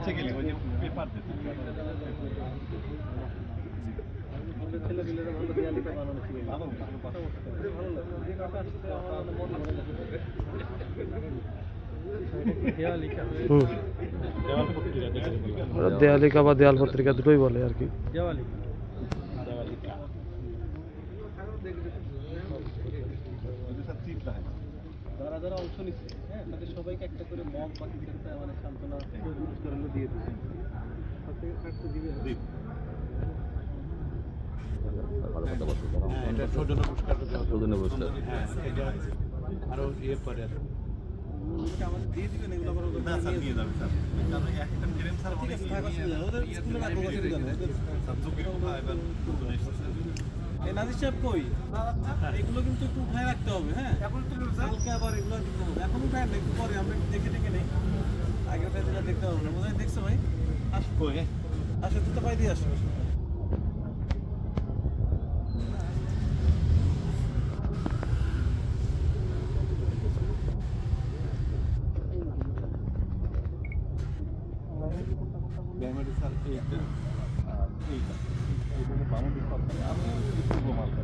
নিচে গেলে ওই যে পেপার দিতে দেয়ালিকা বা দেয়াল পত্রিকা দুটোই বলে আর কি। যারা যারা অংশ নিচ্ছে, হ্যাঁ, তাদের সবাইকে একটা করে মগ বা কিছু একটা মানে সান্ত্বনা পুরস্কার হলো দিয়ে দিচ্ছেন। এটা সৌজন্য পুরস্কার, হ্যাঁ, এটা আরো ইয়ে পরে আর আমাদের দিয়ে দিবেন এগুলো আবার না স্যার নিয়ে যাবেন স্যার, কারণ একটা ফ্রেম স্যার অনেক ওদের স্কুলে রাখবো এই নাজির সাহেব কই এগুলো কিন্তু একটু উঠায় রাখতে হবে, হ্যাঁ এখন কালকে আবার এগুলো দিতে হবে, এখন উঠায় না একটু পরে আমরা দেখে দেখে নেই, আগে উঠায় দিলে দেখতে হবে না, বোধহয় দেখছো ভাই, আসো কই আসো দুটো পাই দিয়ে আসো। ব্যায়ামের স্যার এইটা এইটা এইটা বামুন সরকারি আমি পূর্ব মালদা